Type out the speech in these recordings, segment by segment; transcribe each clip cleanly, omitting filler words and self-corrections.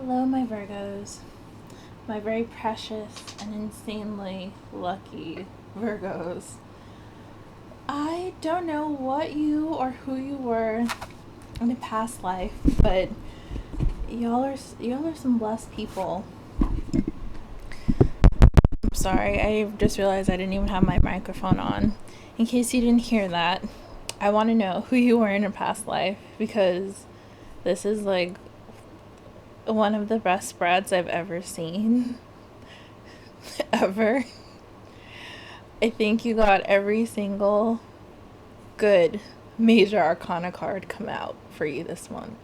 Hello, my Virgos, my very precious and insanely lucky Virgos. I don't know what you or who you were in a past life, but y'all are some blessed people. I'm sorry, I just realized I didn't even have my microphone on. In case you didn't hear that, I want to know who you were in a past life because this is like one of the best spreads I've ever seen. Ever. I think you got every single good major arcana card come out for you this month.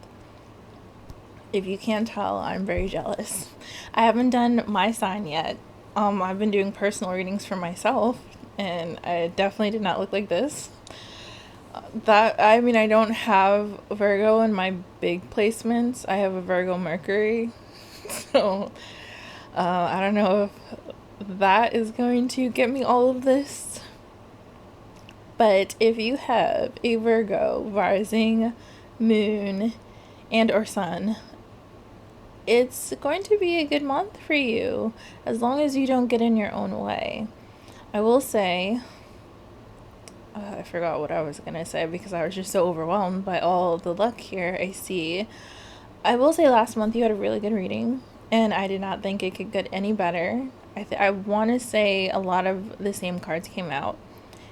If you can't tell, I'm very jealous. I haven't done my sign yet. I've been doing personal readings for myself, and I definitely did not look like this. I don't have Virgo in my big placements. I have a Virgo Mercury, so I don't know if that is going to get me all of this. But if you have a Virgo rising, moon, and or sun, it's going to be a good month for you as long as you don't get in your own way. I will say, I forgot what I was going to say because I was just so overwhelmed by all the luck here I see. I will say last month you had a really good reading, and I did not think it could get any better. I want to say a lot of the same cards came out.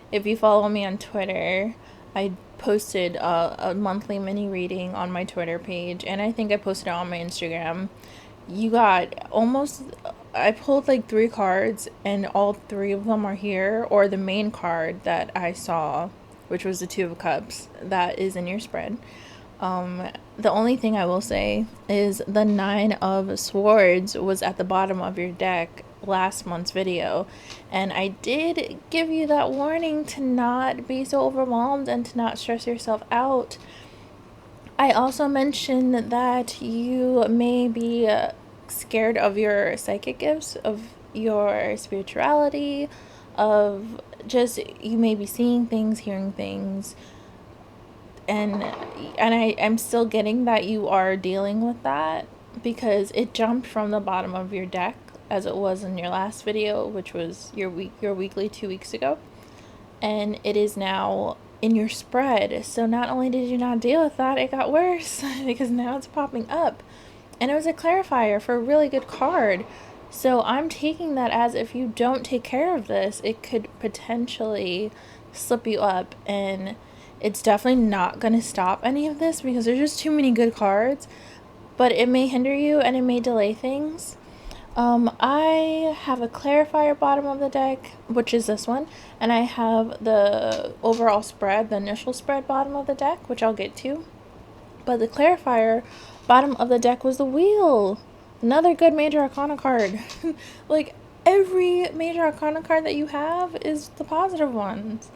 If you follow me on Twitter, I posted a monthly mini reading on my Twitter page, and I think I posted it on my Instagram. You got I pulled like 3 cards, and all 3 of them are here, or the main card that I saw, which was the Two of Cups, that is in your spread. The only thing I will say is the 9 of Swords was at the bottom of your deck last month's video, and I did give you that warning to not be so overwhelmed and to not stress yourself out. I also mentioned that you may be scared of your psychic gifts, of your spirituality, of just you may be seeing things, hearing things, and I'm still getting that you are dealing with that because it jumped from the bottom of your deck as it was in your last video, which was your weekly 2 weeks ago, and it is now in your spread. So not only did you not deal with that, it got worse because now it's popping up, and it was a clarifier for a really good card. So I'm taking that as if you don't take care of this, it could potentially slip you up, and it's definitely not going to stop any of this because there's just too many good cards, but it may hinder you and it may delay things. I have a clarifier bottom of the deck, which is this one, and I have the overall spread, the initial spread bottom of the deck, which I'll get to. But the clarifier bottom of the deck was the Wheel. Another good major arcana card. Like, every major arcana card that you have is the positive ones.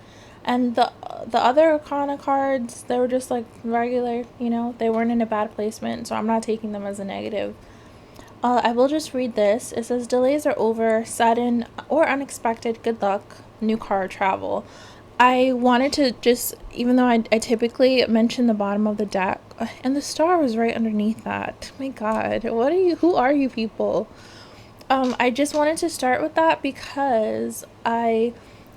And the other arcana cards, they were just like regular, they weren't in a bad placement, so I'm not taking them as a negative. I will just read this. It says, delays are over, sudden or unexpected good luck, new car, travel. I wanted to just, even though I typically mention the bottom of the deck, and the star was right underneath that. My God, who are you people? I just wanted to start with that because I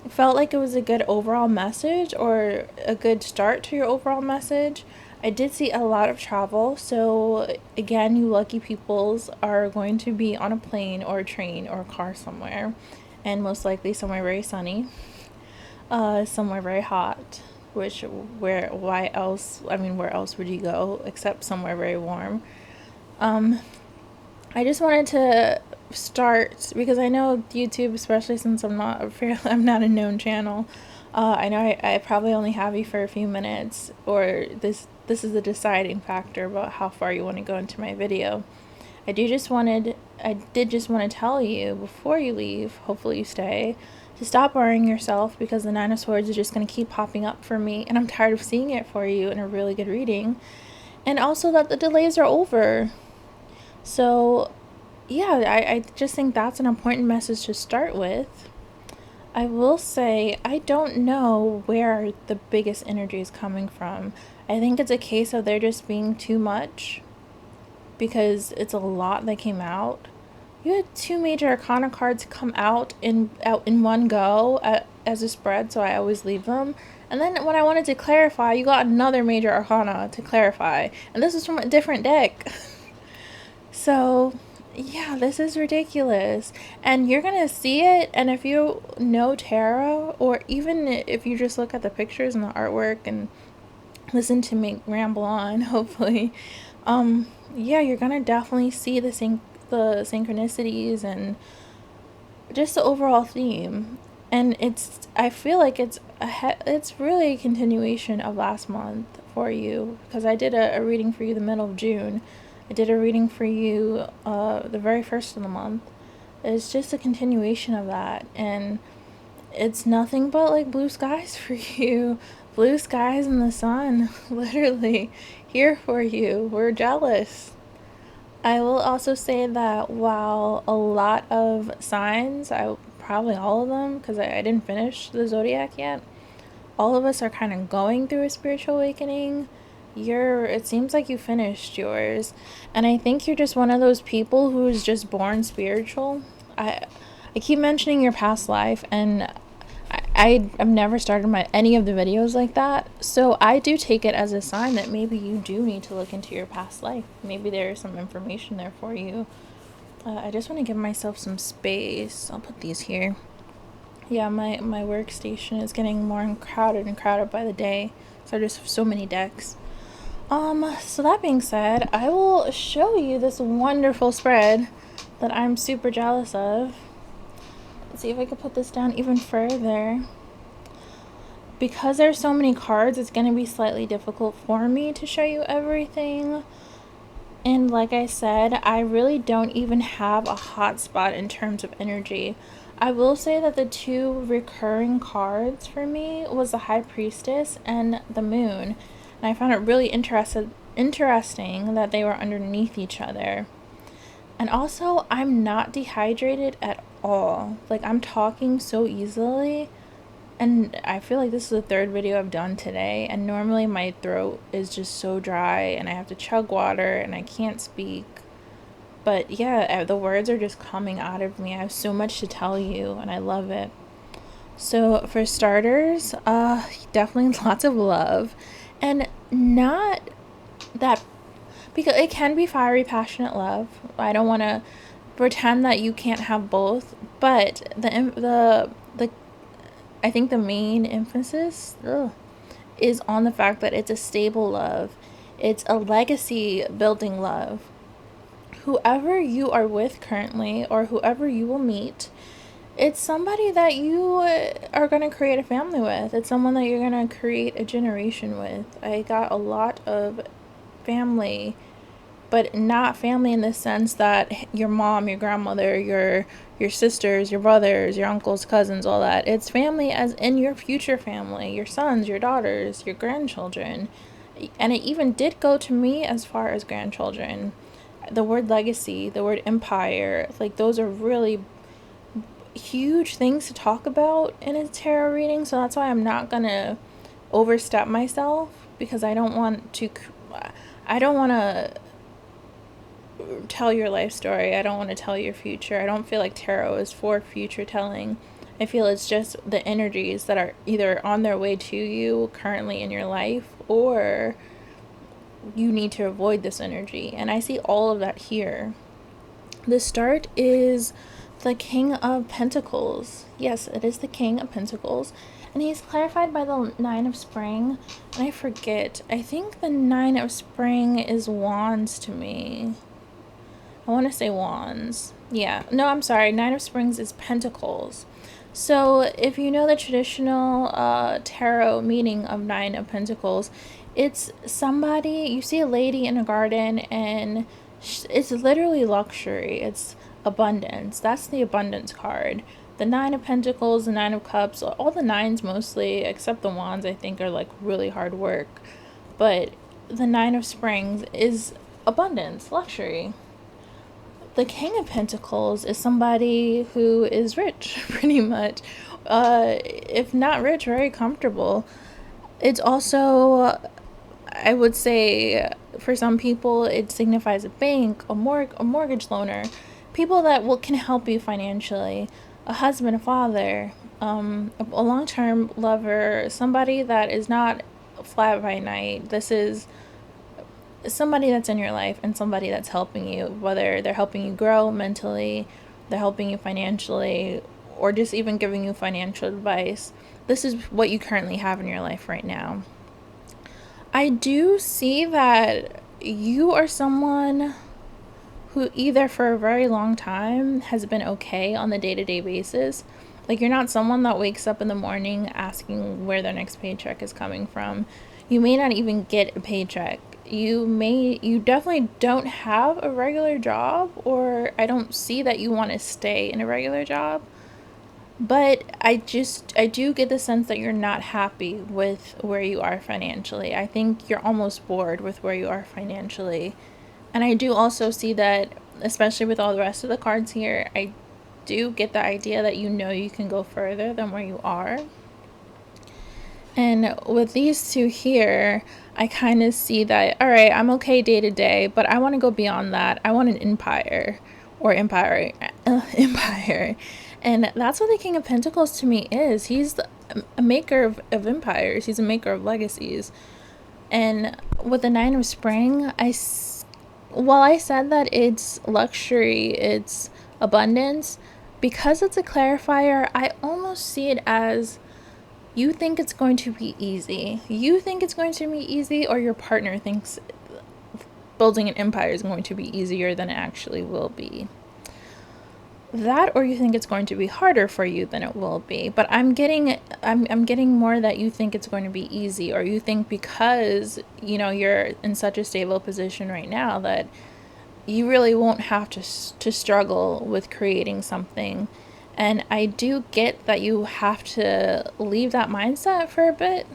felt like it was a good overall message, or a good start to your overall message. I did see a lot of travel, so again, you lucky peoples are going to be on a plane or a train or a car somewhere, and most likely somewhere very sunny, somewhere very hot, where else would you go except somewhere very warm. I just wanted to start because I know YouTube, especially since I'm not a known channel. I know I probably only have you for a few minutes, or this is the deciding factor about how far you want to go into my video. I did just want to tell you before you leave, hopefully you stay, to stop worrying yourself because the 9 of Swords is just going to keep popping up for me, and I'm tired of seeing it for you in a really good reading. And also that the delays are over. So yeah, I just think that's an important message to start with. I will say, I don't know where the biggest energy is coming from. I think it's a case of there just being too much. because it's a lot that came out. You had 2 major arcana cards come out in one go as a spread, so I always leave them. And then when I wanted to clarify, you got another major arcana to clarify, and this is from a different deck. So yeah, this is ridiculous, and you're gonna see it. And if you know tarot, or even if you just look at the pictures and the artwork and listen to me ramble on, hopefully, yeah, you're gonna definitely see the synchronicities and just the overall theme. And I feel like it's really a continuation of last month for you, because I did a reading for you the middle of June. I did a reading for you the very first of the month. It's just a continuation of that, and it's nothing but like blue skies for you. Blue skies and the sun, literally here for you. We're jealous. I will also say that while a lot of signs, probably all of them, because I didn't finish the Zodiac yet, all of us are kind of going through a spiritual awakening. It seems like you finished yours, and I think you're just one of those people who is just born spiritual. I keep mentioning your past life, and I've never started any of the videos like that, so I do take it as a sign that maybe you do need to look into your past life. Maybe there is some information there for you. I just want to give myself some space. I'll put these here. Yeah, my workstation is getting more crowded and crowded by the day, so I just have so many decks. So that being said, I will show you this wonderful spread that I'm super jealous of. Let's see if I can put this down even further. Because there's so many cards, it's going to be slightly difficult for me to show you everything. And like I said, I really don't even have a hot spot in terms of energy. I will say that the 2 recurring cards for me was the High Priestess and the Moon. And I found it really interesting that they were underneath each other. And also, I'm not dehydrated at all. Like, I'm talking so easily. And I feel like this is the 3rd video I've done today. And normally my throat is just so dry and I have to chug water and I can't speak. But yeah, the words are just coming out of me. I have so much to tell you and I love it. So for starters, definitely lots of love. And not that, because it can be fiery, passionate love. I don't want to pretend that you can't have both, but I think the main emphasis is on the fact that it's a stable love. It's a legacy building love. Whoever you are with currently, or whoever you will meet, it's somebody that you are going to create a family with. It's someone that you're going to create a generation with. I got a lot of family, but not family in the sense that your mom, your grandmother, your sisters, your brothers, your uncles, cousins, all that. It's family as in your future family, your sons, your daughters, your grandchildren. And it even did go to me as far as grandchildren. The word legacy, the word empire, like those are really huge things to talk about in a tarot reading. So that's why I'm not going to overstep myself, because I don't want to tell your life story. I don't want to tell your future. I don't feel like tarot is for future telling. I feel it's just the energies that are either on their way to you currently in your life, or you need to avoid this energy. And I see all of that here. The start is the King of Pentacles. Yes, it is the King of Pentacles. And he's clarified by the 9 of Spring. And I forget. I think the 9 of Spring is Wands to me. I want to say Wands. Yeah. No, I'm sorry. 9 of Springs is Pentacles. So if you know the traditional tarot meaning of 9 of Pentacles, it's somebody, you see a lady in a garden, and it's literally luxury. It's abundance. That's the abundance card. The 9 of Pentacles, the 9 of Cups, all the 9s mostly, except the Wands, I think are like really hard work. But the 9 of Springs is abundance, luxury. The King of Pentacles is somebody who is rich, pretty much. If not rich, very comfortable. It's also, I would say for some people it signifies a bank, a mortgage loaner, people that can help you financially, a husband, a father, a long-term lover, somebody that is not fly by night. This is somebody that's in your life and somebody that's helping you, whether they're helping you grow mentally, they're helping you financially, or just even giving you financial advice. This is what you currently have in your life right now. I do see that you are someone who either for a very long time has been okay on the day-to-day basis. Like, you're not someone that wakes up in the morning asking where their next paycheck is coming from. You may not even get a paycheck. You definitely don't have a regular job, or I don't see that you want to stay in a regular job. But I do get the sense that you're not happy with where you are financially. I think you're almost bored with where you are financially. And I do also see that, especially with all the rest of the cards here, I do get the idea that you can go further than where you are. And with these two here, I kind of see that, all right, I'm okay day to day, but I want to go beyond that. I want an empire or empire. And that's what the King of Pentacles to me is. He's a maker of empires. He's a maker of legacies. And with the Nine of Spring, while I said that it's luxury, it's abundance, because it's a clarifier, I almost see it as you think it's going to be easy. You think it's going to be easy, or your partner thinks building an empire is going to be easier than it actually will be. That, or you think it's going to be harder for you than it will be. But I'm getting more that you think it's going to be easy, or you think because you're in such a stable position right now that you really won't have to struggle with creating something. And I do get that you have to leave that mindset for a bit.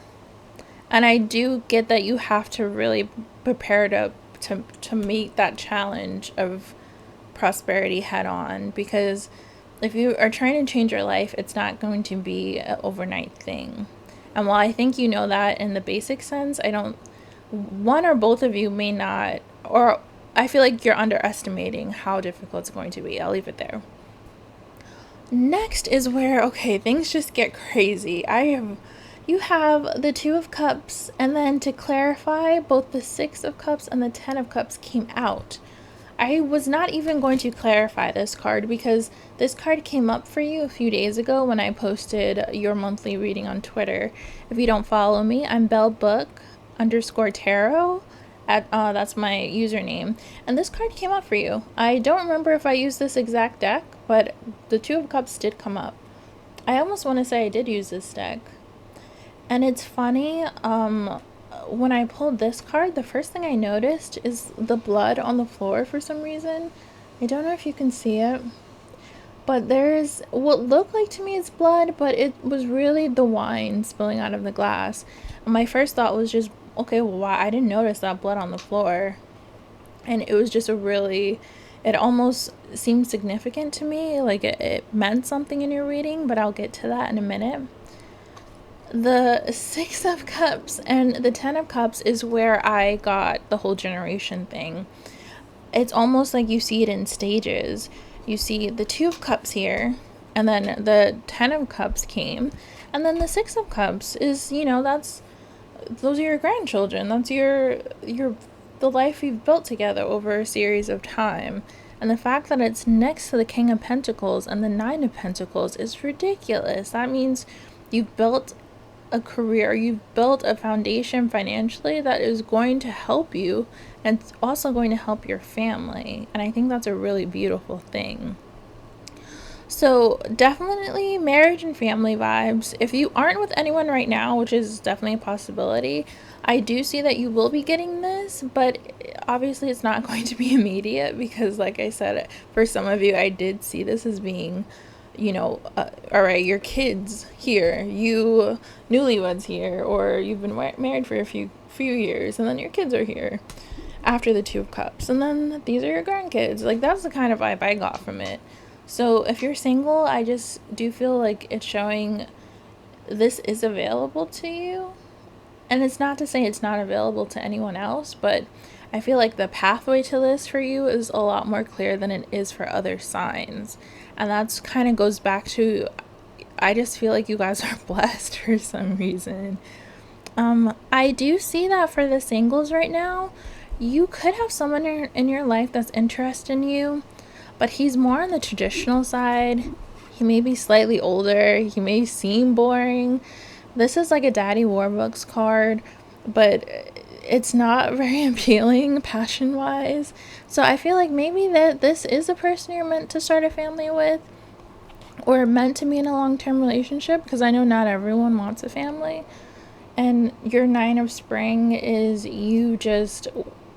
And I do get that you have to really prepare to meet that challenge of prosperity head on, because if you are trying to change your life, it's not going to be an overnight thing. And while I think you know that in the basic sense, one or both of you may not, or I feel like you're underestimating how difficult it's going to be. I'll leave it there. Next is where, okay, things just get crazy. You have the Two of Cups, and then to clarify, both the Six of Cups and the Ten of Cups came out. I was not even going to clarify this card because this card came up for you a few days ago when I posted your monthly reading on Twitter. If you don't follow me, I'm bellbook_tarot. That's my username. And this card came up for you. I don't remember if I used this exact deck, but the Two of Cups did come up. I almost want to say I did use this deck. And it's funny, when I pulled this card, the first thing I noticed is the blood on the floor for some reason. I don't know if you can see it, but there's what looked like to me is blood, but it was really the wine spilling out of the glass. And my first thought was just, okay, well, why? I didn't notice that blood on the floor. And it was just it almost seemed significant to me, like it meant something in your reading, but I'll get to that in a minute. The Six of Cups and the Ten of Cups is where I got the whole generation thing. It's almost like you see it in stages. You see the Two of Cups here, and then the Ten of Cups came, and then the Six of Cups is, those are your grandchildren. That's the life you've built together over a series of time. And the fact that it's next to the King of Pentacles and the Nine of Pentacles is ridiculous. That means you've built a career, you've built a foundation financially that is going to help you, and it's also going to help your family. And I think that's a really beautiful thing. So definitely marriage and family vibes. If you aren't with anyone right now, which is definitely a possibility, I do see that you will be getting this, but obviously it's not going to be immediate because, like I said, for some of you, I did see this as being, all right, your kids here, you newlyweds here, or you've been married for a few years, and then your kids are here after the Two of Cups, and then these are your grandkids. Like, that's the kind of vibe I got from it. So if you're single, I just do feel like it's showing this is available to you. And it's not to say it's not available to anyone else, but I feel like the pathway to this for you is a lot more clear than it is for other signs. And that's kind of goes back to, I just feel like you guys are blessed for some reason. I do see that for the singles right now, you could have someone in your life that's interested in you, but he's more on the traditional side. He may be slightly older. He may seem boring. This is like a Daddy Warbucks card, but it's not very appealing passion-wise. So I feel like maybe that this is a person you're meant to start a family with, or meant to be in a long-term relationship, because I know not everyone wants a family. And your Nine of Spring is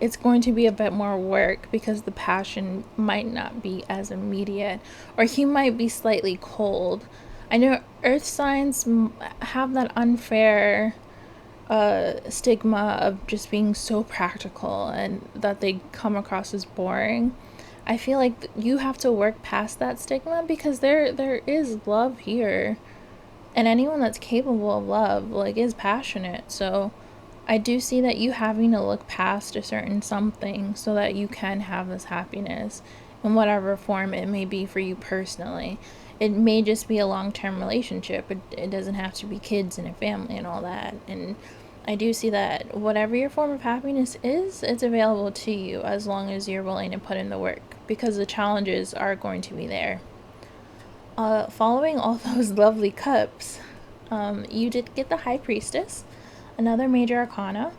it's going to be a bit more work because the passion might not be as immediate, or he might be slightly cold. I know earth signs have that unfair stigma of just being so practical and that they come across as boring. I feel like you have to work past that stigma because there is love here, and anyone that's capable of love like is passionate. So I do see that you having to look past a certain something so that you can have this happiness in whatever form it may be for you personally. It may just be a long-term relationship. It doesn't have to be kids and a family and all that. And I do see that whatever your form of happiness is, it's available to you as long as you're willing to put in the work, because the challenges are going to be there. Following all those lovely cups, you did get the High Priestess, another major arcana,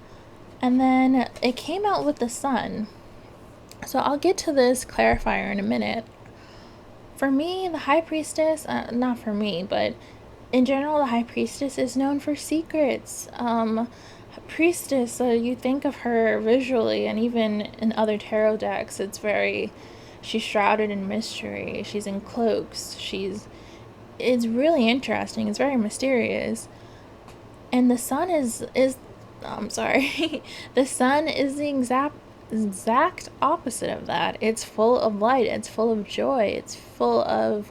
and then it came out with the Sun. So I'll get to this clarifier in a minute. For me, the High Priestess, not for me, but in general, the High Priestess is known for secrets. Priestess, you think of her visually, and even in other tarot decks, she's shrouded in mystery. She's in cloaks. It's really interesting. It's very mysterious. And the Sun I'm sorry. The Sun is the exact opposite of that. It's full of light. It's full of joy. It's full of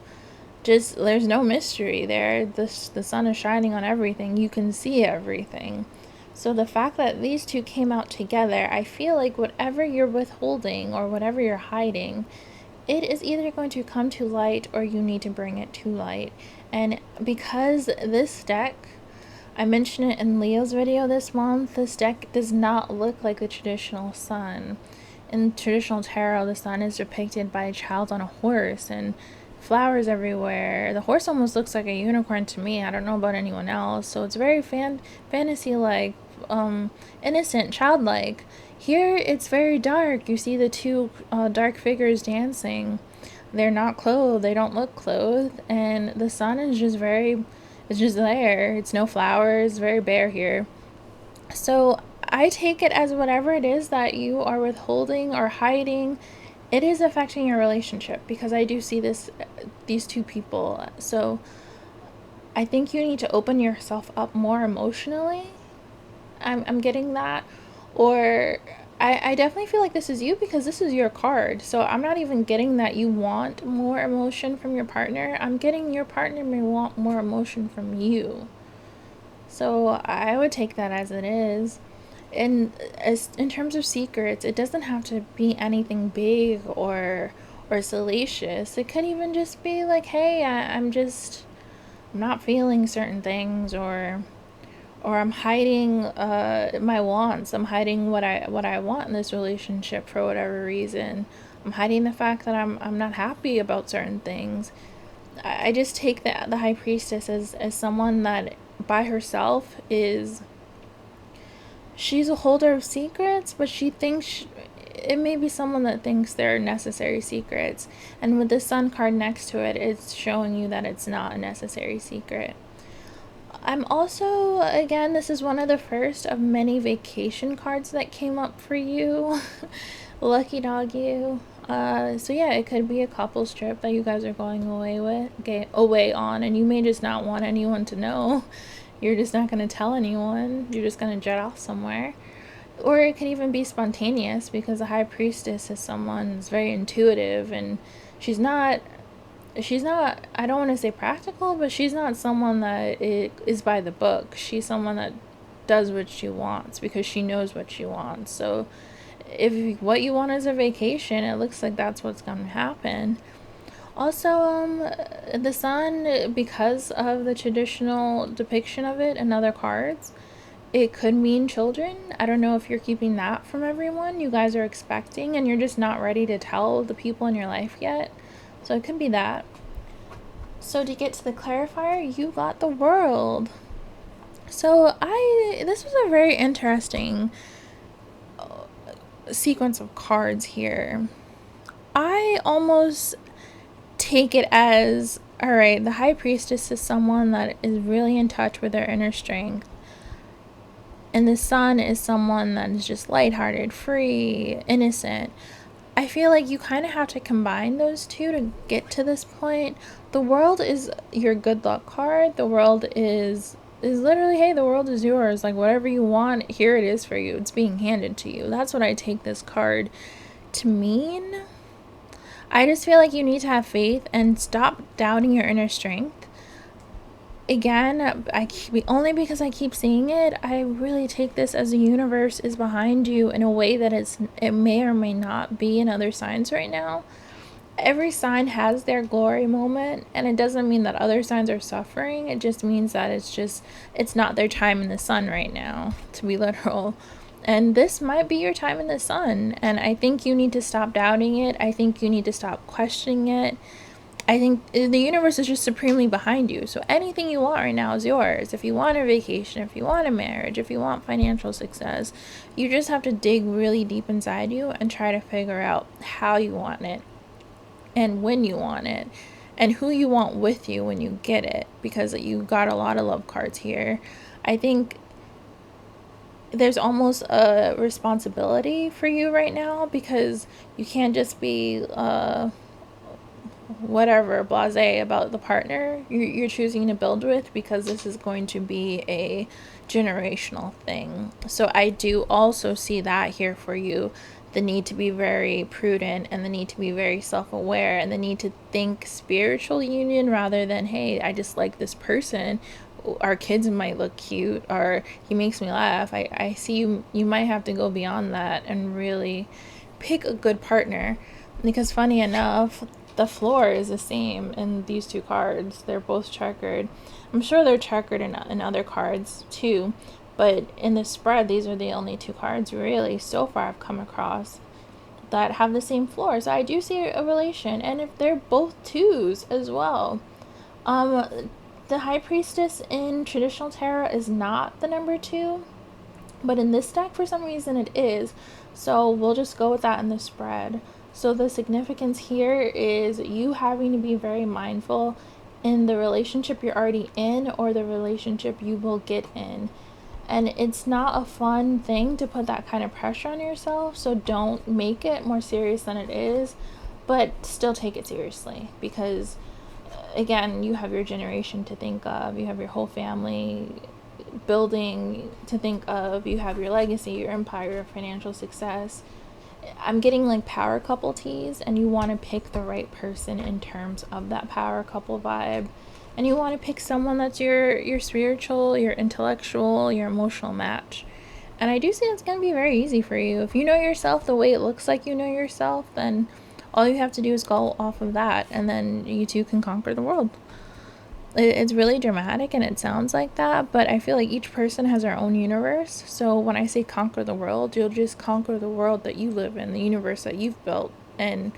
there's no mystery there. The sun is shining on everything. You can see everything. So the fact that these two came out together, I feel like whatever you're withholding or whatever you're hiding, it is either going to come to light or you need to bring it to light. And because this deck, I mentioned it in Leo's video this month, this deck does not look like the traditional sun. In traditional tarot, the sun is depicted by a child on a horse and flowers everywhere. The horse almost looks like a unicorn to me. I don't know about anyone else. So it's very fantasy-like, innocent, childlike. Here, it's very dark. You see the two dark figures dancing. They're not clothed. They don't look clothed. And the sun is it's just there. It's no flowers. Very bare here. So I take it as whatever it is that you are withholding or hiding, it is affecting your relationship, because I do see these two people. So I think you need to open yourself up more emotionally. I'm getting that. Or I definitely feel like this is you, because this is your card. So I'm not even getting that you want more emotion from your partner. I'm getting your partner may want more emotion from you. So I would take that as it is. And in terms of secrets, it doesn't have to be anything big or salacious. It could even just be like, hey, I'm not feeling certain things, or I'm hiding my wants. I'm hiding what I want in this relationship for whatever reason. I'm hiding the fact that I'm not happy about certain things. I just take the High Priestess as someone that by herself she's a holder of secrets, but she thinks it may be someone that thinks they're necessary secrets. And with the Sun card next to it, it's showing you that it's not a necessary secret. I'm also, again, this is one of the first of many vacation cards that came up for you. Lucky dog you. So yeah, it could be a couple's trip that you guys are going away on, and you may just not want anyone to know. You're just not going to tell anyone. You're just going to jet off somewhere. Or it could even be spontaneous, because the High Priestess is someone who's very intuitive, and she's not, I don't want to say practical, but she's not someone that is by the book. She's someone that does what she wants because she knows what she wants. So if what you want is a vacation, it looks like that's what's going to happen. Also, the sun, because of the traditional depiction of it in other cards, it could mean children. I don't know if you're keeping that from everyone. You guys are expecting and you're just not ready to tell the people in your life yet. So it could be that. So to get to the clarifier, you got the World. So this was a very interesting sequence of cards here. I almost take it as, all right, the High Priestess is someone that is really in touch with their inner strength. And the Sun is someone that is just lighthearted, free, innocent. I feel like you kind of have to combine those two to get to this point. The World is your good luck card. The World is literally, hey, the world is yours. Like, whatever you want, here it is for you. It's being handed to you. That's what I take this card to mean. I just feel like you need to have faith and stop doubting your inner strength. Again, only because I keep seeing it, I really take this as the universe is behind you in a way that it may or may not be in other signs right now. Every sign has their glory moment, and it doesn't mean that other signs are suffering. It just means that it's not their time in the sun right now, to be literal. And this might be your time in the sun, and I think you need to stop doubting it. I think you need to stop questioning it. I think the universe is just supremely behind you. So anything you want right now is yours. If you want a vacation, if you want a marriage, if you want financial success, you just have to dig really deep inside you and try to figure out how you want it and when you want it and who you want with you when you get it, because you got a lot of love cards here. I think there's almost a responsibility for you right now, because you can't just be whatever blasé about the partner you're choosing to build with, because this is going to be a generational thing. So I do also see that here for you, the need to be very prudent and the need to be very self-aware and the need to think spiritual union rather than, hey, I just like this person, our kids might look cute, or he makes me laugh. I see you might have to go beyond that and really pick a good partner, because funny enough, the floor is the same in these two cards. They're both checkered. I'm sure they're checkered in other cards too, but in the spread, these are the only two cards really so far I've come across that have the same floor. So I do see a relation, and if they're both twos as well. The High Priestess in traditional tarot is not the number 2, but in this deck for some reason it is. So we'll just go with that in the spread. So the significance here is you having to be very mindful in the relationship you're already in or the relationship you will get in. And it's not a fun thing to put that kind of pressure on yourself, so don't make it more serious than it is, but still take it seriously, because again, you have your generation to think of, you have your whole family building to think of, you have your legacy, your empire, your financial success. I'm getting like power couple teas, and you want to pick the right person in terms of that power couple vibe, and you want to pick someone that's your spiritual, your intellectual, your emotional match. And I do see it's going to be very easy for you. If you know yourself the way it looks like you know yourself, then all you have to do is go off of that, and then you two can conquer the world. It's really dramatic and it sounds like that, but I feel like each person has their own universe. So when I say conquer the world, you'll just conquer the world that you live in, the universe that you've built, and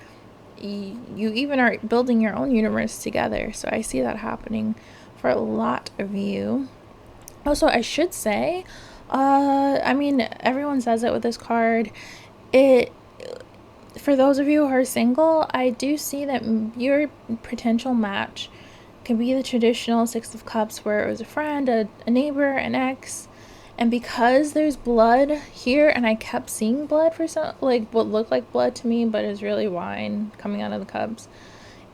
you even are building your own universe together. So I see that happening for a lot of you. Also, I should say, I mean, everyone says it with this card. For those of you who are single, I do see that your potential match can be the traditional Six of Cups, where it was a friend, a neighbor, an ex, and because there's blood here, and I kept seeing blood for some, like what looked like blood to me, but is really wine coming out of the cups,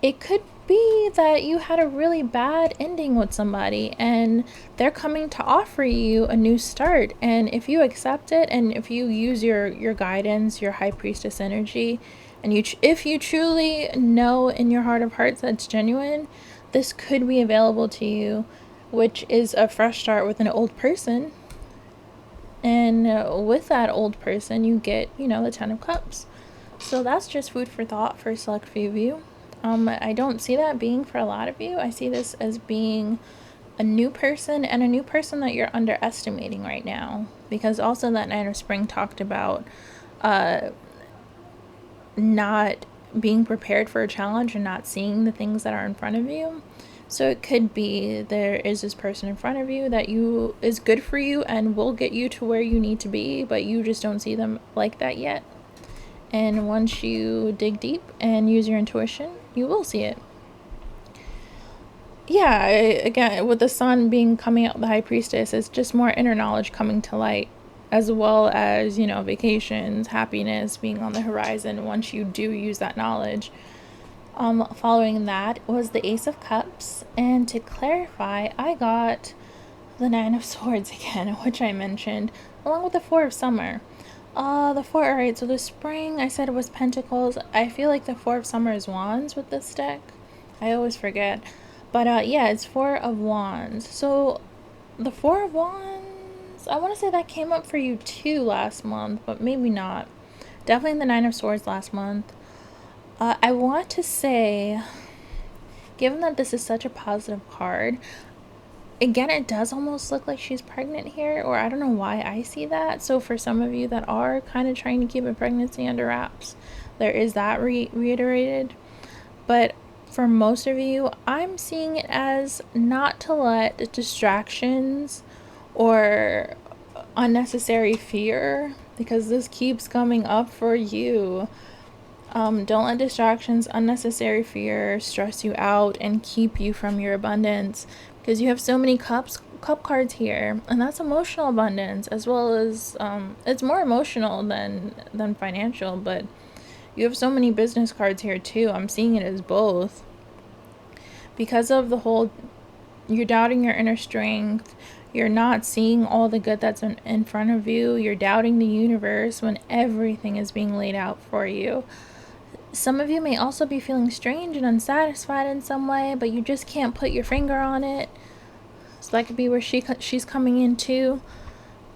it could be that you had a really bad ending with somebody, and they're coming to offer you a new start. And if you accept it, and if you use your guidance, your High Priestess energy, and if you truly know in your heart of hearts that's genuine, this could be available to you, which is a fresh start with an old person. And with that old person, you get, the Ten of Cups. So that's just food for thought for a select few of you. I don't see that being for a lot of you. I see this as being a new person, and a new person that you're underestimating right now. Because also that Nine of Spring talked about not being prepared for a challenge and not seeing the things that are in front of you. So it could be there is this person in front of you that is good for you and will get you to where you need to be, but you just don't see them like that yet. And once you dig deep and use your intuition, you will see it. Yeah, again, with the sun being coming out the High Priestess, it's just more inner knowledge coming to light, as well as, vacations, happiness being on the horizon once you do use that knowledge. Following that was the Ace of Cups, and to clarify, I got the Nine of Swords again, which I mentioned, along with the Four of Summer. Alright, so the Spring, I said it was Pentacles. I feel like the Four of Summer is Wands with this deck. I always forget. But yeah, it's Four of Wands. So the Four of Wands, I want to say that came up for you too last month, but maybe not. Definitely the Nine of Swords last month. I want to say, given that this is such a positive card, again, it does almost look like she's pregnant here, or I don't know why I see that. So for some of you that are kind of trying to keep a pregnancy under wraps, there is that reiterated. But for most of you, I'm seeing it as not to let distractions or unnecessary fear, because this keeps coming up for you. Don't let distractions, unnecessary fear stress you out and keep you from your abundance, because you have so many cup cards here, and that's emotional abundance, as well as it's more emotional than financial, but you have so many business cards here too. I'm seeing it as both, because of the whole, you're doubting your inner strength, you're not seeing all the good that's in front of you, you're doubting the universe when everything is being laid out for you. Some of you may also be feeling strange and unsatisfied in some way, but you just can't put your finger on it. So that could be where she's coming in too.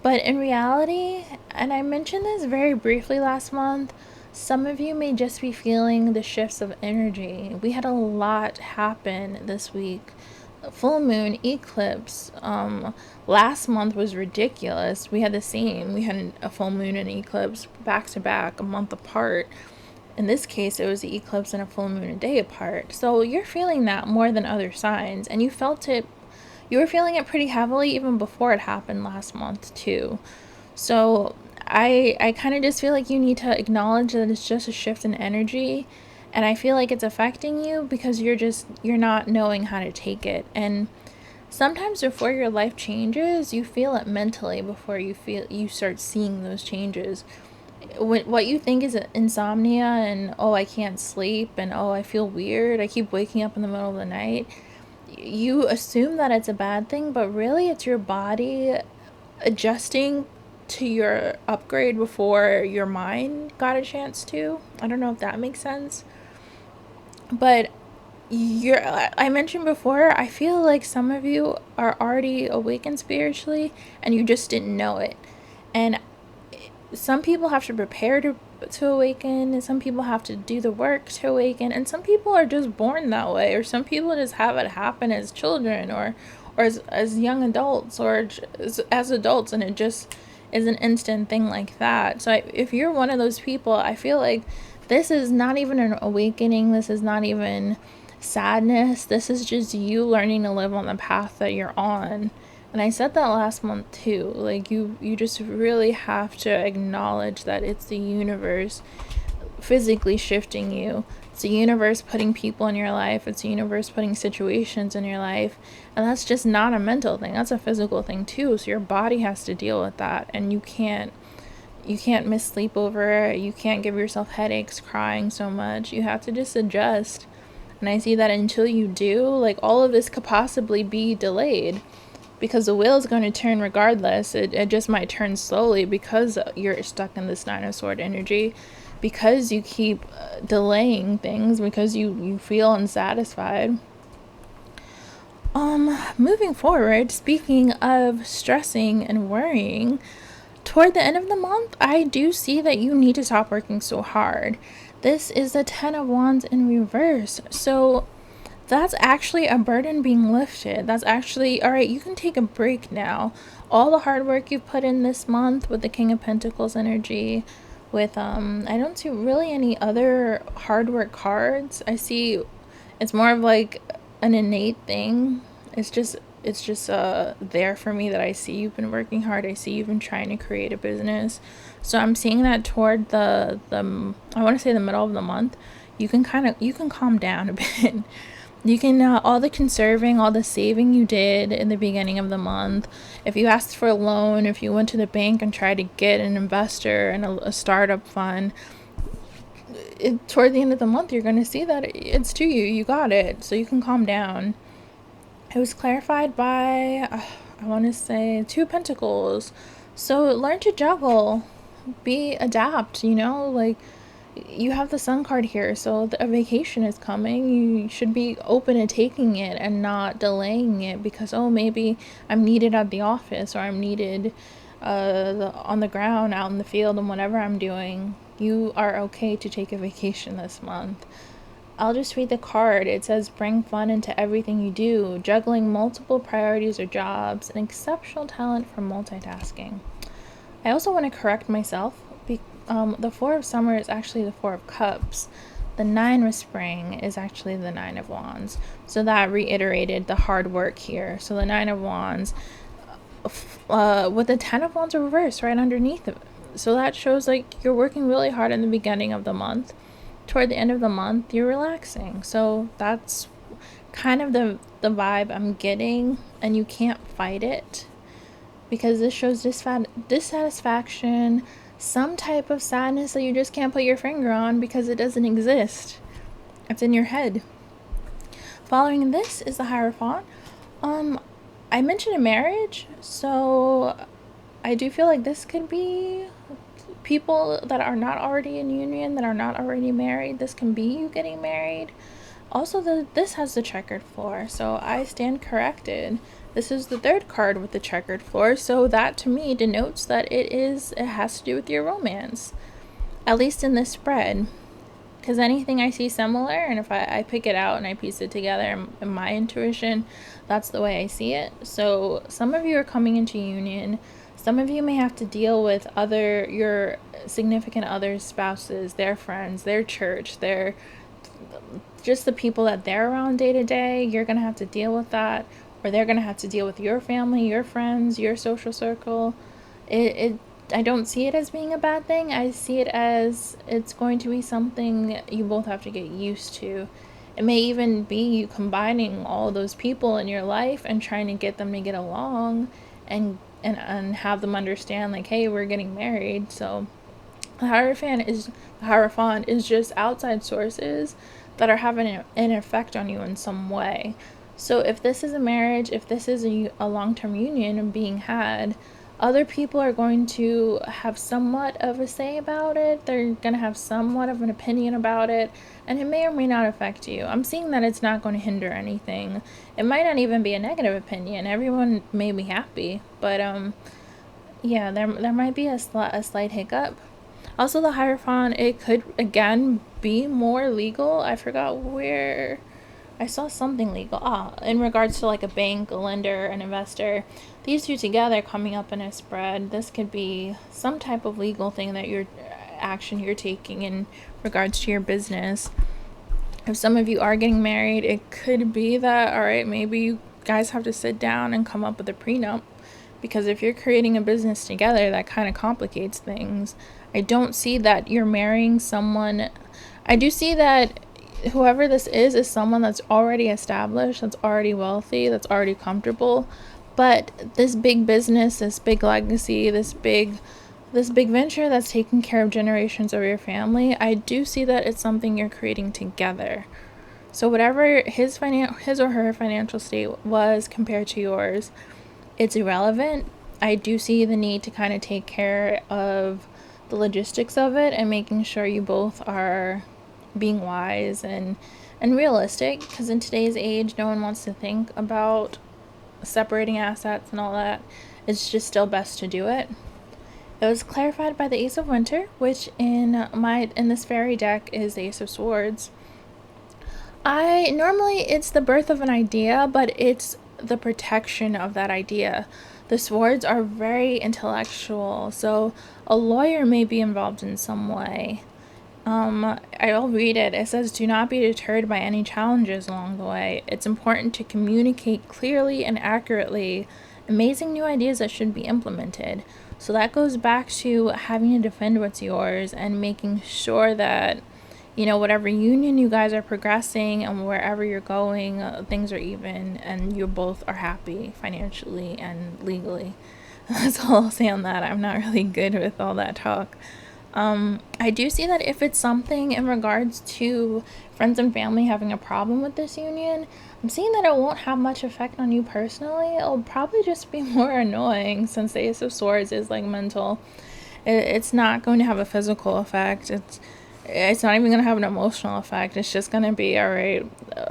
But in reality, and I mentioned this very briefly last month, some of you may just be feeling the shifts of energy. We had a lot happen this week. Full moon, eclipse. Last month was ridiculous. We had the same. We had a full moon and eclipse back to back, a month apart. In this case, it was the eclipse and a full moon a day apart. So you're feeling that more than other signs, and you were feeling it pretty heavily even before it happened last month too. So I kind of just feel like you need to acknowledge that it's just a shift in energy, and I feel like it's affecting you because you're not knowing how to take it. And sometimes before your life changes, you feel it mentally before you start seeing those changes. What you think is insomnia and, oh, I can't sleep, and, oh, I feel weird, I keep waking up in the middle of the night, you assume that it's a bad thing, but really it's your body adjusting to your upgrade before your mind got a chance to. I don't know if that makes sense. But I mentioned before, I feel like some of you are already awakened spiritually and you just didn't know it. And some people have to prepare to awaken, and some people have to do the work to awaken, and some people are just born that way, or some people just have it happen as children, or as young adults, or as adults, and it just is an instant thing like that. So if you're one of those people, I feel like this is not even an awakening, this is not even sadness, this is just you learning to live on the path that you're on. And I said that last month too, like you just really have to acknowledge that it's the universe physically shifting you. It's the universe putting people in your life, it's the universe putting situations in your life, and that's just not a mental thing, that's a physical thing too. So your body has to deal with that, and you can't miss sleep over it, you can't give yourself headaches crying so much, you have to just adjust. And I see that until you do, like, all of this could possibly be delayed, because the wheel is going to turn regardless. It just might turn slowly because you're stuck in this Nine of Swords energy, because you keep delaying things, because you feel unsatisfied. Moving forward, speaking of stressing and worrying, toward the end of the month, I do see that you need to stop working so hard. This is the 10 of Wands in reverse. So that's actually a burden being lifted. That's actually, all right, you can take a break now. All the hard work you've put in this month with the King of Pentacles energy, with, I don't see really any other hard work cards. I see it's more of like an innate thing. It's just there for me that I see you've been working hard. I see you've been trying to create a business. So I'm seeing that toward the I want to say the middle of the month, you can calm down a bit. You can, all the conserving, all the saving you did in the beginning of the month, if you asked for a loan, if you went to the bank and tried to get an investor and a startup fund, toward the end of the month, you're going to see that it's to you. You got it. So you can calm down. It was clarified by, I want to say, 2 Pentacles. So learn to juggle. Adapt, like, you have the Sun card here, so a vacation is coming. You should be open to taking it and not delaying it because, oh, maybe I'm needed at the office or I'm needed on the ground, out in the field, and whatever I'm doing. You are okay to take a vacation this month. I'll just read the card. It says, bring fun into everything you do, juggling multiple priorities or jobs, an exceptional talent for multitasking. I also want to correct myself. The 4 of Summer is actually the 4 of Cups. The 9 of Spring is actually the 9 of Wands. So that reiterated the hard work here. So the 9 of Wands with the 10 of Wands reversed right underneath it. So that shows like you're working really hard in the beginning of the month. Toward the end of the month, you're relaxing. So that's kind of the vibe I'm getting, and you can't fight it because this shows dissatisfaction, some type of sadness that you just can't put your finger on because it doesn't exist. It's in your head. Following this is the Hierophant. I mentioned a marriage, so I do feel like this could be people that are not already in union, that are not already married. This can be you getting married. Also, this has the checkered floor, so I stand corrected. This is the 3rd card with the checkered floor, so that to me denotes that it has to do with your romance, at least in this spread. Because anything I see similar, and if I pick it out and I piece it together in my intuition, that's the way I see it. So some of you are coming into union. Some of you may have to deal with your significant other's spouses, their friends, their church, just the people that they're around day to day. You're going to have to deal with that, or they're going to have to deal with your family, your friends, your social circle. I don't see it as being a bad thing. I see it as it's going to be something you both have to get used to. It may even be you combining all those people in your life and trying to get them to get along and have them understand, like, hey, we're getting married. So the Hierophant is just outside sources that are having an effect on you in some way. So if this is a marriage, if this is a long-term union being had, other people are going to have somewhat of a say about it. They're going to have somewhat of an opinion about it, and it may or may not affect you. I'm seeing that it's not going to hinder anything. It might not even be a negative opinion. Everyone may be happy, but yeah, there might be a slight hiccup. Also, the Hierophant, it could again be more legal. I forgot where I saw something legal. In regards to like a bank, a lender, an investor. These two together coming up in a spread, this could be some type of legal thing that action you're taking in regards to your business. If some of you are getting married, it could be that, all right, maybe you guys have to sit down and come up with a prenup, because if you're creating a business together, that kind of complicates things. I don't see that you're marrying someone. I do see that whoever this is someone that's already established, that's already wealthy, that's already comfortable. But this big business, this big legacy, this big venture that's taking care of generations of your family, I do see that it's something you're creating together. So whatever his or her financial state was compared to yours, it's irrelevant. I do see the need to kind of take care of the logistics of it and making sure you both are being wise and realistic, because in today's age, no one wants to think about separating assets and all that. It's just still best to do it. It was clarified by the Ace of Winter, which in this fairy deck is the Ace of Swords. I normally it's the birth of an idea, but it's the protection of that idea. The swords are very intellectual, so a lawyer may be involved in some way. I'll read it. It says, "Do not be deterred by any challenges along the way. It's important to communicate clearly and accurately amazing new ideas that should be implemented." So that goes back to having to defend what's yours and making sure that, whatever union you guys are progressing and wherever you're going, things are even and you both are happy financially and legally. That's all I'll say on that. I'm not really good with all that talk. I do see that if it's something in regards to friends and family having a problem with this union, I'm seeing that it won't have much effect on you personally. It'll probably just be more annoying since the Ace of Swords is like mental. It's not going to have a physical effect. It's not even going to have an emotional effect. It's just going to be, all right,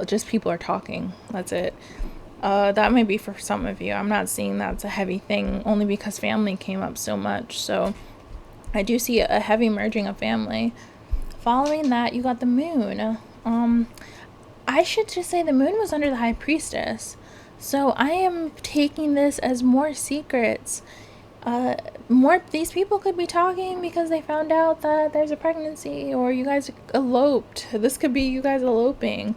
just people are talking. That's it. That may be for some of you. I'm not seeing that's a heavy thing only because family came up so much. So I do see a heavy merging of family. Following that, you got the moon. I should just say the moon was under the High Priestess. So I am taking this as more secrets. These people could be talking because they found out that there's a pregnancy or you guys eloped. This could be you guys eloping.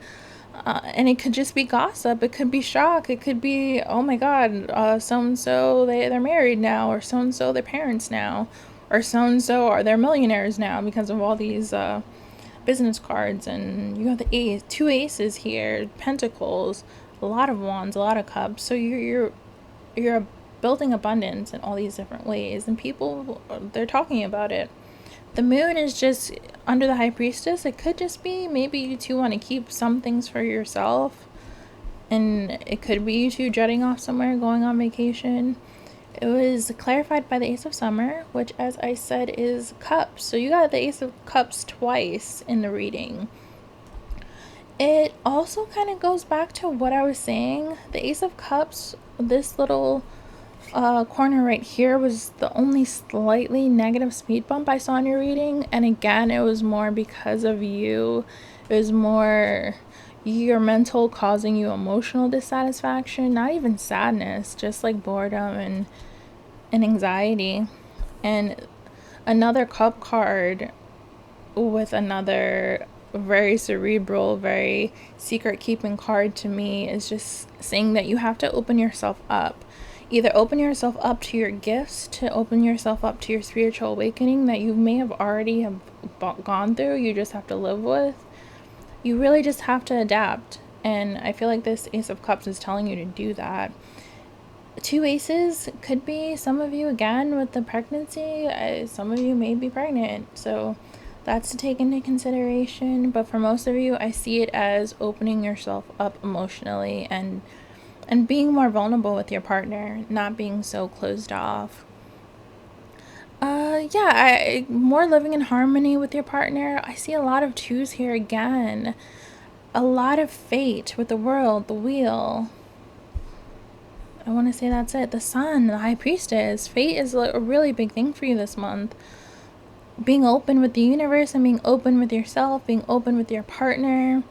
And it could just be gossip. It could be shock. It could be, oh my God, so-and-so, they're married now, or so-and-so, they're parents now, or so-and-so are they're millionaires now because of all these business cards. And you have the two aces here, pentacles, a lot of wands, a lot of cups. So you're building abundance in all these different ways, and people, they're talking about it. The moon is just under the High Priestess. It could just be maybe you two want to keep some things for yourself, and it could be you two jetting off somewhere, going on vacation. It was clarified by the Ace of Summer, which, as I said, is Cups. So you got the Ace of Cups twice in the reading. It also kind of goes back to what I was saying. The Ace of Cups, this little corner right here, was the only slightly negative speed bump I saw in your reading. And again, it was more because of you. It was more your mental causing you emotional dissatisfaction, not even sadness, just like boredom and anxiety. And another cup card with another very cerebral, very secret keeping card to me is just saying that you have to open yourself up. Either open yourself up to your gifts, to open yourself up to your spiritual awakening that you may have already gone through, you just have to live with. You really just have to adapt. And I feel like this Ace of Cups is telling you to do that. Two aces could be some of you, again, with the pregnancy. Some of you may be pregnant. So that's to take into consideration. But for most of you, I see it as opening yourself up emotionally and being more vulnerable with your partner, not being so closed off. More living in harmony with your partner. I see a lot of twos here again. A lot of fate with the world, the wheel. I want to say that's it. The sun, the High Priestess. Fate is a really big thing for you this month. Being open with the universe and being open with yourself, being open with your partner.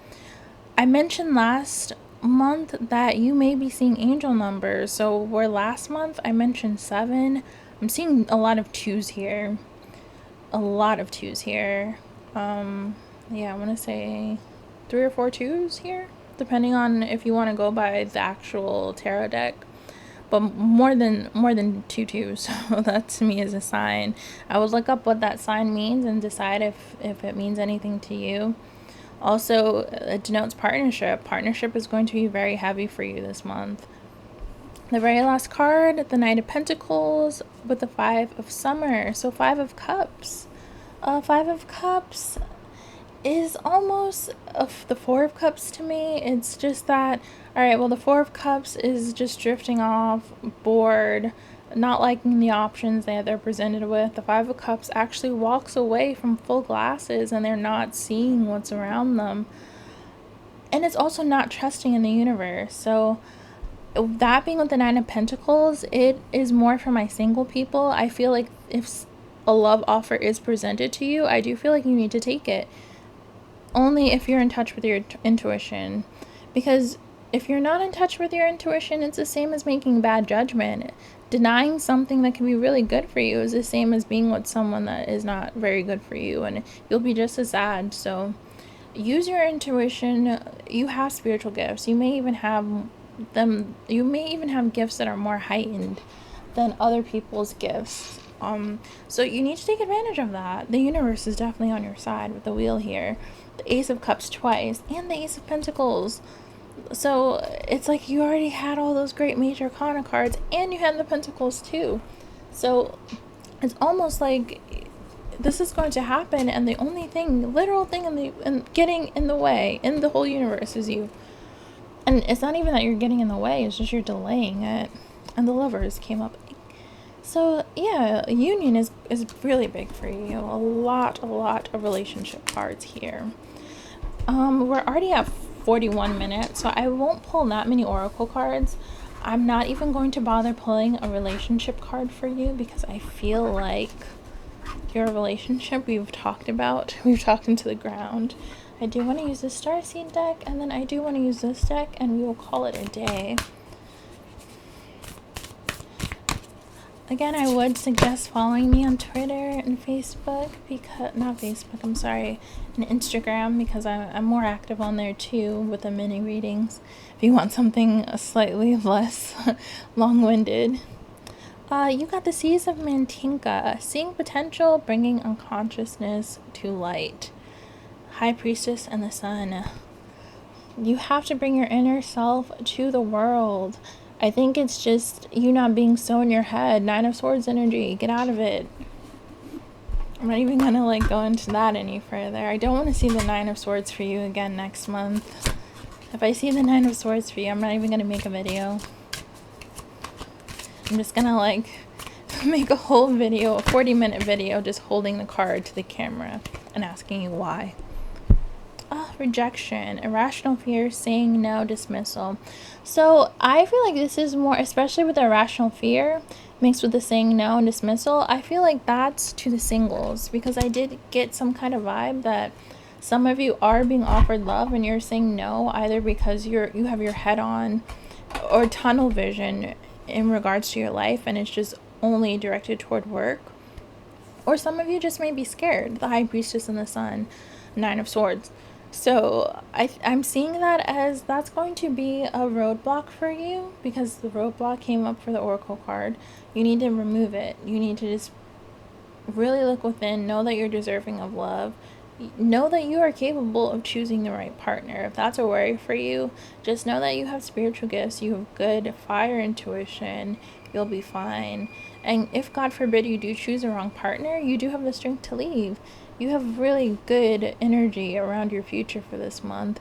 I mentioned last month that you may be seeing angel numbers. So where last month I mentioned 7, I'm seeing a lot of 2s here. I want to say 3 or 4 2s here, depending on if you want to go by the actual tarot deck. But more than 2 2s. So that to me is a sign. I would look up what that sign means and decide if it means anything to you. Also, it denotes partnership. Partnership is going to be very heavy for you this month. The very last card, the Knight of Pentacles with the 5 of Summer. So 5 of Cups. 5 of Cups is almost the 4 of Cups to me. It's just that, alright, well, the 4 of Cups is just drifting off, bored, not liking the options that they're presented with. The 5 of Cups actually walks away from full glasses and they're not seeing what's around them. And it's also not trusting in the universe. So that being with the 9 of Pentacles, it is more for my single people. I feel like if a love offer is presented to you, I do feel like you need to take it. Only if you're in touch with your intuition. Because if you're not in touch with your intuition, it's the same as making bad judgment. Denying something that can be really good for you is the same as being with someone that is not very good for you, and you'll be just as sad. So use your intuition. You have spiritual gifts. You may even have gifts that are more heightened than other people's gifts. So you need to take advantage of that. The universe is definitely on your side with the wheel here. The Ace of Cups twice and the Ace of Pentacles. So it's like you already had all those great major arcana cards and you had the Pentacles too. So it's almost like this is going to happen, and the only thing, literal thing in getting in the way in the whole universe is you. And it's not even that you're getting in the way, it's just you're delaying it. And the Lovers came up. So yeah, union is really big for you. A lot of relationship cards here. We're already at 41 minutes, so I won't pull that many oracle cards. I'm not even going to bother pulling a relationship card for you because I feel like your relationship we've talked into the ground. I do want to use the Starseed deck, and then I do want to use this deck, and we will call it a day. Again, I would suggest following me on Twitter and Facebook, and Instagram, because I'm more active on there too with the mini readings if you want something slightly less long-winded. You got the Seas of Mantinka, seeing potential, bringing unconsciousness to light. High Priestess and the Sun. You have to bring your inner self to the world. I think it's just you not being so in your head. Nine of Swords energy. Get out of it. I'm not even going to go into that any further. I don't want to see the Nine of Swords for you again next month. If I see the Nine of Swords for you, I'm not even going to make a video. I'm just going to make a whole video, a 40-minute video, just holding the card to the camera and asking you why. Rejection, irrational fear, saying no, dismissal. So I feel like this is more, especially with the irrational fear mixed with the saying no and dismissal, I feel like that's to the singles, because I did get some kind of vibe that some of you are being offered love and you're saying no, either because you have your head on or tunnel vision in regards to your life and it's just only directed toward work, or some of you just may be scared. The High Priestess and the Sun, Nine of Swords. So I'm seeing that as that's going to be a roadblock for you, because the roadblock came up for the Oracle card. You need to remove it. You need to just really look within, know that you're deserving of love, know that you are capable of choosing the right partner. If that's a worry for you, just know that you have spiritual gifts, you have good fire intuition, you'll be fine. And if God forbid you do choose the wrong partner, you do have the strength to leave. You have really good energy around your future for this month,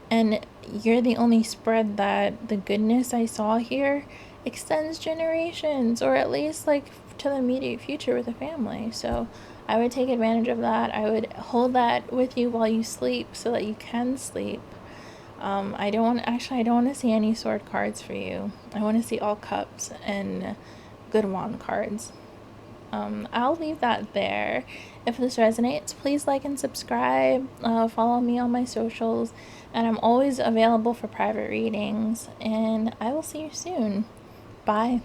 and you're the only spread that the goodness I saw here extends generations, or at least to the immediate future with the family. So I would take advantage of that. I would hold that with you while you sleep so that you can sleep. I don't want to see any sword cards for you. I want to see all cups and good wand cards. I'll leave that there. If this resonates, please like and subscribe. Follow me on my socials, and I'm always available for private readings, and I will see you soon. Bye.